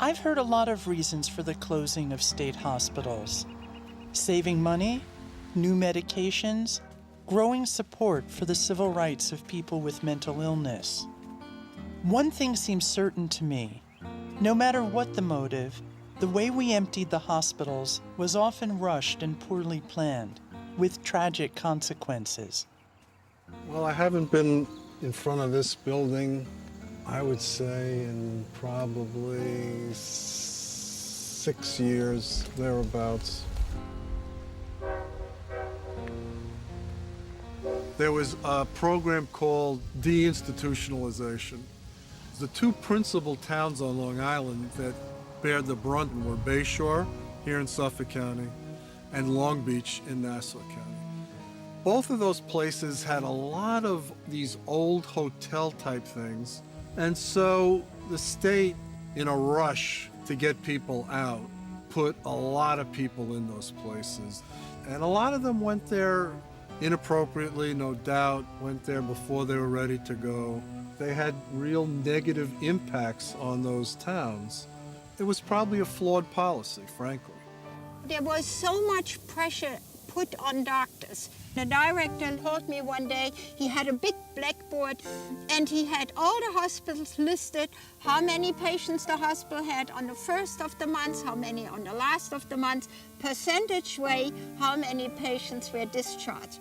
I've heard a lot of reasons for the closing of state hospitals. Saving money, new medications, growing support for the civil rights of people with mental illness. One thing seems certain to me. No matter what the motive, the way we emptied the hospitals was often rushed and poorly planned, with tragic consequences. Well, I haven't been in front of this building, I would say, in probably 6 years, thereabouts. There was a program called Deinstitutionalization. The two principal towns on Long Island that bared the brunt were Bayshore, here in Suffolk County, and Long Beach in Nassau County. Both of those places had a lot of these old hotel type things, and so the state, in a rush to get people out, put a lot of people in those places. And a lot of them went there inappropriately, no doubt, went there before they were ready to go. They had real negative impacts on those towns. It was probably a flawed policy, frankly. There was so much pressure put on doctors. The director told me one day he had a big blackboard and he had all the hospitals listed, how many patients the hospital had on the first of the month, how many on the last of the month, percentage way, how many patients were discharged.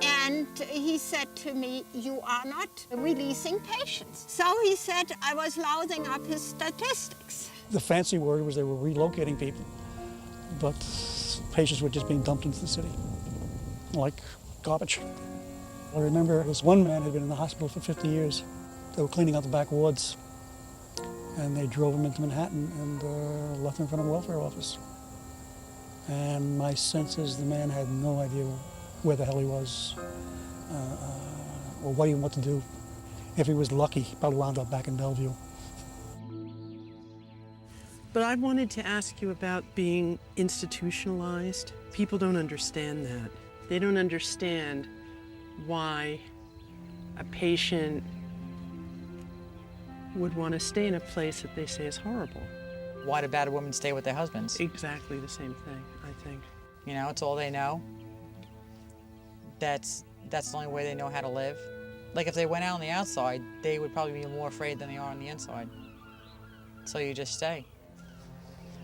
And he said to me, you are not releasing patients. So he said I was lousing up his statistics. The fancy word was they were relocating people, but patients were just being dumped into the city like garbage. I remember this one man had been in the hospital for 50 years. They were cleaning out the back wards, and they drove him into Manhattan and left him in front of a welfare office. And my sense is the man had no idea where the hell he was, or what to do. If he was lucky, he probably wound up back in Bellevue. But I wanted to ask you about being institutionalized. People don't understand that. They don't understand why a patient would want to stay in a place that they say is horrible. Why do battered women stay with their husbands? Exactly the same thing, I think. You know, it's all they know. That's the only way they know how to live. Like if they went out on the outside, they would probably be more afraid than they are on the inside. So you just stay.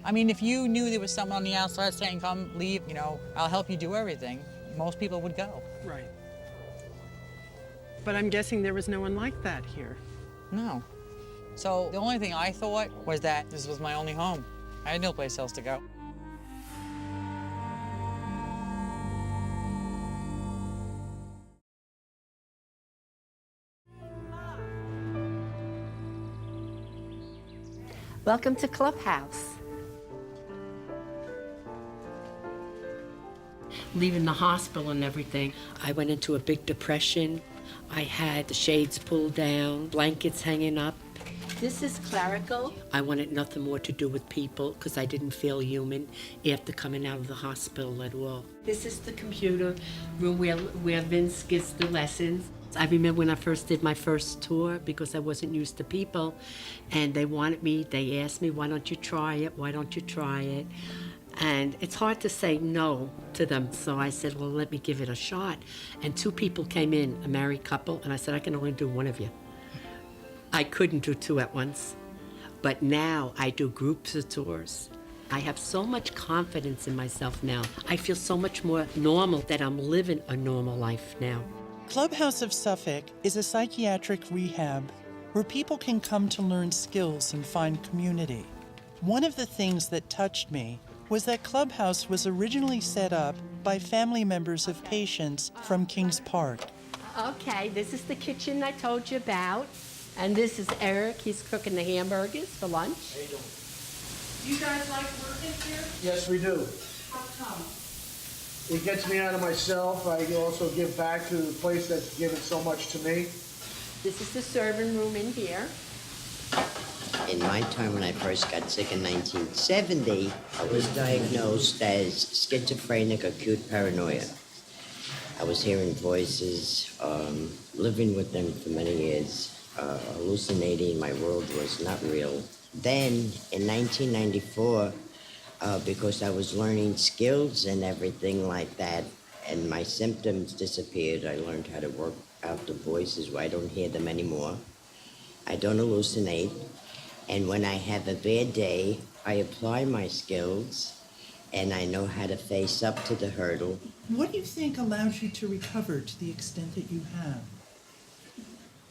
I mean, if you knew there was someone on the outside saying, come, leave, you know, I'll help you do everything, most people would go. Right. But I'm guessing there was no one like that here. No. So the only thing I thought was that this was my only home. I had no place else to go. Welcome to Clubhouse. Leaving the hospital and everything, I went into a big depression. I had the shades pulled down, blankets hanging up. This is clerical. I wanted nothing more to do with people because I didn't feel human after coming out of the hospital at all. This is the computer room where Vince gives the lessons. I remember when I first did my first tour because I wasn't used to people, and they asked me, why don't you try it? Why don't you try it? And it's hard to say no to them, so I said, well, let me give it a shot. And two people came in, a married couple, and I said, I can only do one of you. I couldn't do two at once, but now I do groups of tours. I have so much confidence in myself now. I feel so much more normal that I'm living a normal life now. Clubhouse of Suffolk is a psychiatric rehab where people can come to learn skills and find community. One of the things that touched me was that Clubhouse was originally set up by family members of patients from Kings Park. Okay, this is the kitchen I told you about. And this is Eric. He's cooking the hamburgers for lunch. How you doing? You guys like working here? Yes, we do. How come? It gets me out of myself. I also give back to the place that's given so much to me. This is the serving room in here. In my time when I first got sick in 1970, I was diagnosed as schizophrenic acute paranoia. I was hearing voices, living with them for many years, hallucinating. My world was not real. Then in 1994, because I was learning skills and everything like that, and my symptoms disappeared, I learned how to work out the voices where I don't hear them anymore. I don't hallucinate. And when I have a bad day, I apply my skills and I know how to face up to the hurdle. What do you think allows you to recover to the extent that you have?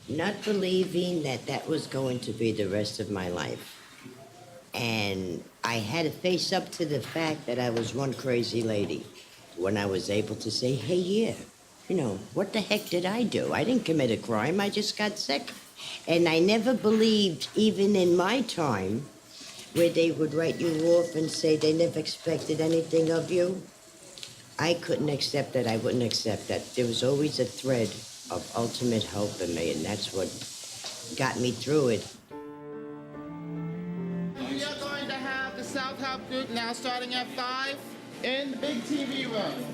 Not believing that that was going to be the rest of my life. And I had to face up to the fact that I was one crazy lady. When I was able to say, hey, yeah, you know, what the heck did I do? I didn't commit a crime, I just got sick. And I never believed, even in my time, where they would write you off and say they never expected anything of you. I couldn't accept that, I wouldn't accept that. There was always a thread of ultimate hope in me, and that's what got me through it. We are going to have the self-help group now starting at 5 in the big TV room.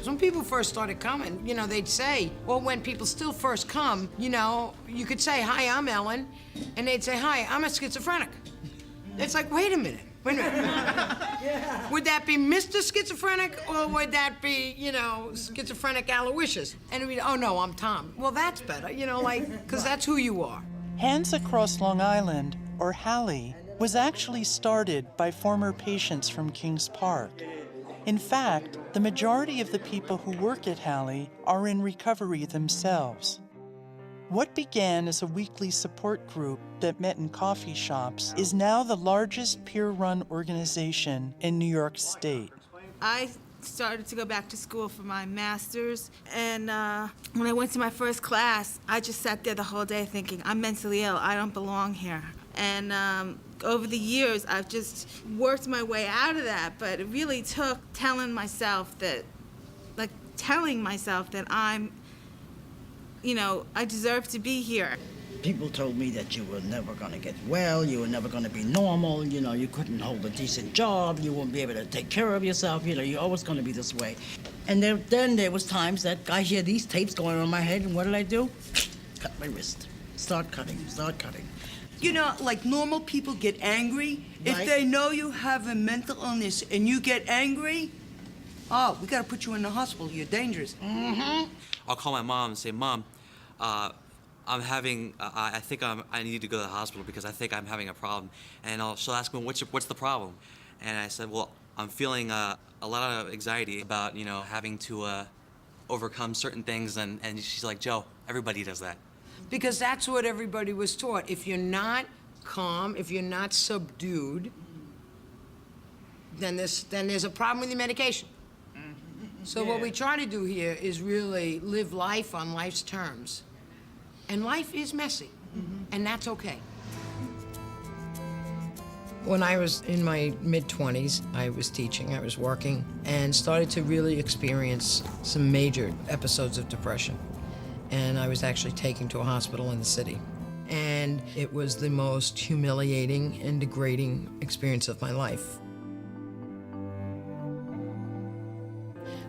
When people first started coming, you know, they'd say, or when people still first come, you know, you could say, hi, I'm Ellen, and they'd say, hi, I'm a schizophrenic. It's like, wait a minute. Yeah. Would that be Mr. Schizophrenic, or would that be, you know, schizophrenic Aloysius? And we'd, oh no, I'm Tom. Well, that's better, you know, like, because that's who you are. Hands Across Long Island, or HALLY, was actually started by former patients from Kings Park. In fact, the majority of the people who work at HALLY are in recovery themselves. What began as a weekly support group that met in coffee shops is now the largest peer-run organization in New York State. I started to go back to school for my master's, and when I went to my first class, I just sat there the whole day thinking, I'm mentally ill, I don't belong here. And over the years, I've just worked my way out of that, but it really took telling myself that I'm, you know, I deserve to be here. People told me that you were never going to get well, you were never going to be normal, you know, you couldn't hold a decent job, you wouldn't be able to take care of yourself, you know, you're always going to be this way. And then there was times that I hear these tapes going on my head, and what did I do? Cut my wrist. Start cutting. You know, like normal people get angry. Right. If they know you have a mental illness and you get angry, oh, we gotta put you in the hospital, you're dangerous. Mm-hmm. I'll call my mom and say, Mom, I'm having, I think I need to go to the hospital because I think I'm having a problem. And she'll ask me, what's the problem? And I said, well, I'm feeling a lot of anxiety about, you know, having to overcome certain things. And she's like, Joe, everybody does that. Because that's what everybody was taught. If you're not calm, if you're not subdued, then there's a problem with your medication. So what we try to do here is really live life on life's terms. And life is messy, and that's okay. When I was in my mid-20s, I was teaching, I was working, and started to really experience some major episodes of depression. And I was actually taken to a hospital in the city. And it was the most humiliating and degrading experience of my life.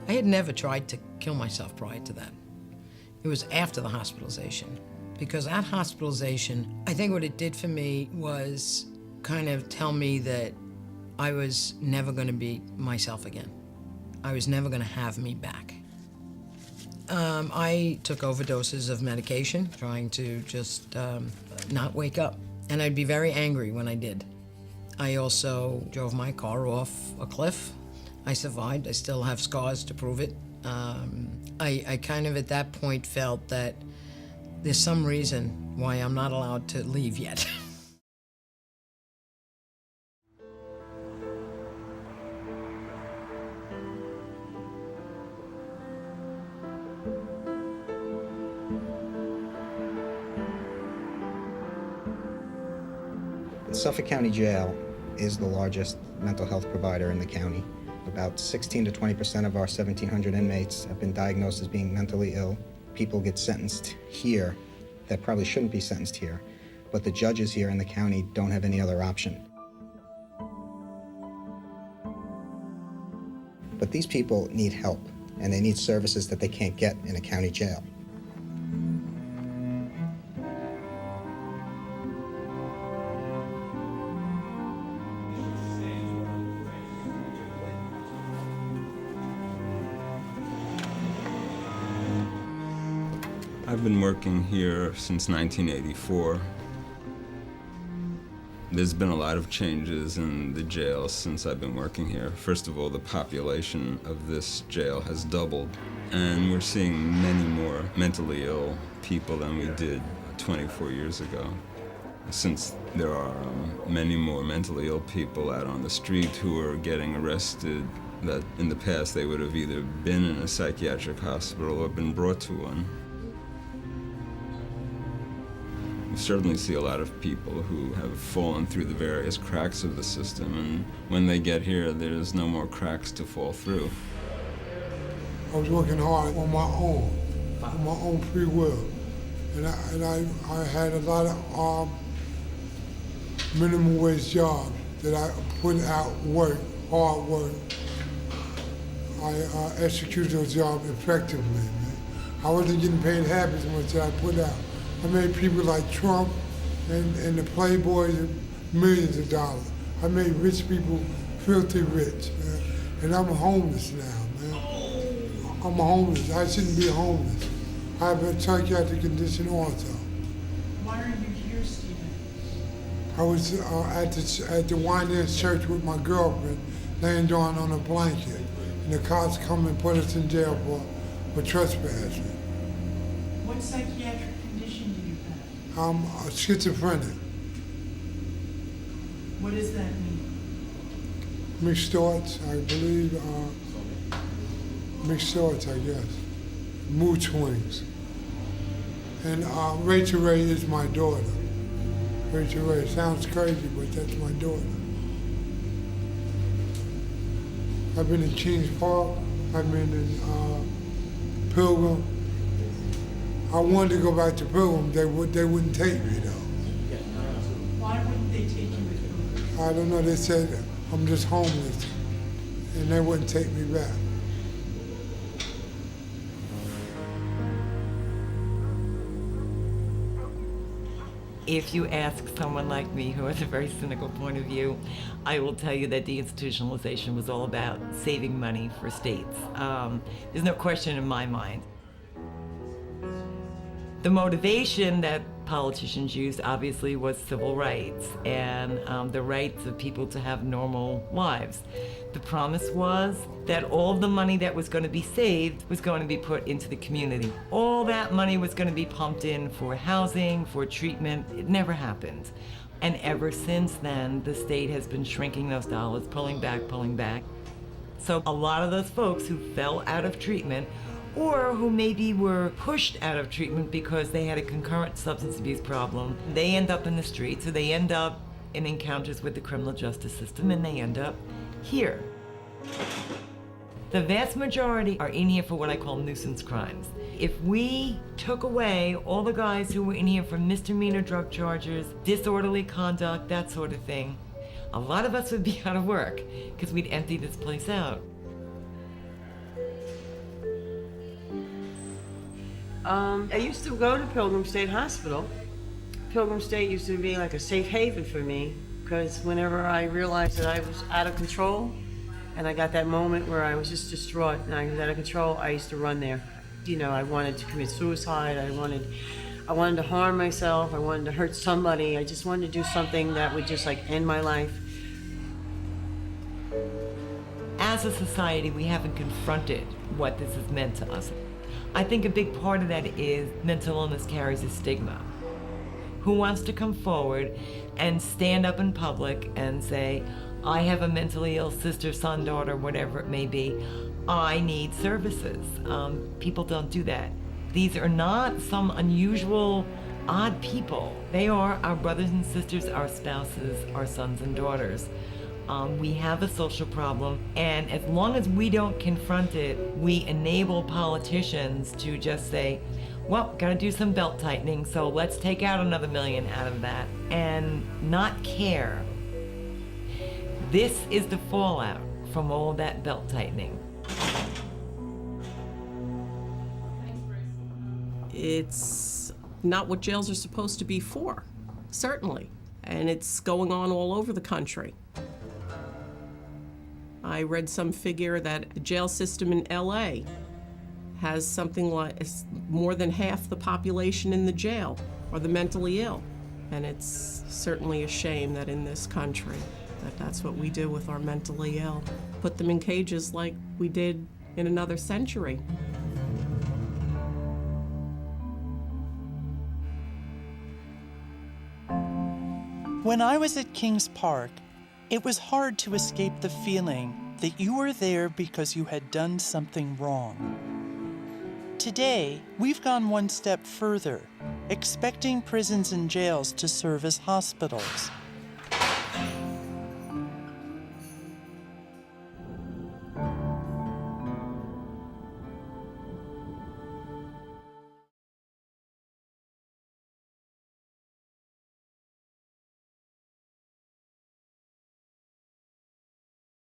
I had never tried to kill myself prior to that. It was after the hospitalization. Because at hospitalization, I think what it did for me was kind of tell me that I was never gonna be myself again. I was never gonna have me back. I took overdoses of medication, trying to just not wake up. And I'd be very angry when I did. I also drove my car off a cliff. I survived. I still have scars to prove it. I kind of at that point felt that there's some reason why I'm not allowed to leave yet. Suffolk County Jail is the largest mental health provider in the county. About 16 to 20% of our 1,700 inmates have been diagnosed as being mentally ill. People get sentenced here that probably shouldn't be sentenced here, but the judges here in the county don't have any other option. But these people need help, and they need services that they can't get in a county jail. I've been working here since 1984. There's been a lot of changes in the jail since I've been working here. First of all, the population of this jail has doubled, and we're seeing many more mentally ill people than we did 24 years ago. Since there are many more mentally ill people out on the street who are getting arrested, that in the past they would have either been in a psychiatric hospital or been brought to one. We certainly see a lot of people who have fallen through the various cracks of the system, and when they get here, there's no more cracks to fall through. I was working hard on my own free will. And I had a lot of minimum wage jobs that I put out work, hard work. I executed those jobs effectively, man. I wasn't getting paid half as much as I put out. I made people like Trump and the Playboys millions of dollars. I made rich people filthy rich, man. And I'm homeless now, man. I'm homeless. I shouldn't be homeless. I have a psychiatric condition also. Why are you here, Stephen? I was at the Winans Church with my girlfriend, laying down on a blanket, and the cops come and put us in jail for trespassing. What psychiatric condition do you have? I'm schizophrenic. What does that mean? Mixed thoughts, I believe. Mixed thoughts, I guess. Mood swings. And Rachel Ray is my daughter. Rachel Ray sounds crazy, but that's my daughter. I've been in Kings Park. I've been in Pilgrim. I wanted to go back to Pilgrim. They wouldn't take me though. Why wouldn't they take you with Pilgrim? I don't know. They said I'm just homeless, and they wouldn't take me back. If you ask someone like me who has a very cynical point of view, I will tell you that deinstitutionalization was all about saving money for states. There's no question in my mind. The motivation that politicians used obviously was civil rights and the rights of people to have normal lives. The promise was that all of the money that was going to be saved was going to be put into the community. All that money was going to be pumped in for housing, for treatment. It never happened. And ever since then, the state has been shrinking those dollars, pulling back, pulling back. So a lot of those folks who fell out of treatment or who maybe were pushed out of treatment because they had a concurrent substance abuse problem, they end up in the streets, or they end up in encounters with the criminal justice system, and they end up here. The vast majority are in here for what I call nuisance crimes. If we took away all the guys who were in here for misdemeanor drug charges, disorderly conduct, that sort of thing, a lot of us would be out of work because we'd empty this place out. I used to go to Pilgrim State Hospital. Pilgrim State used to be like a safe haven for me because whenever I realized that I was out of control and I got that moment where I was just distraught and I was out of control, I used to run there. You know, I wanted to commit suicide. I wanted to harm myself. I wanted to hurt somebody. I just wanted to do something that would just like end my life. As a society, we haven't confronted what this has meant to us. I think a big part of that is mental illness carries a stigma. Who wants to come forward and stand up in public and say, I have a mentally ill sister, son, daughter, whatever it may be, I need services. People don't do that. These are not some unusual, odd people. They are our brothers and sisters, our spouses, our sons and daughters. We have a social problem, and as long as we don't confront it, we enable politicians to just say, well, gotta do some belt tightening, so let's take out another $1 million out of that, and not care. This is the fallout from all that belt tightening. It's not what jails are supposed to be for, certainly, and it's going on all over the country. I read some figure that the jail system in LA has something like more than half the population in the jail are the mentally ill. And it's certainly a shame that in this country that's what we do with our mentally ill. Put them in cages like we did in another century. When I was at Kings Park, it was hard to escape the feeling that you were there because you had done something wrong. Today, we've gone one step further, expecting prisons and jails to serve as hospitals.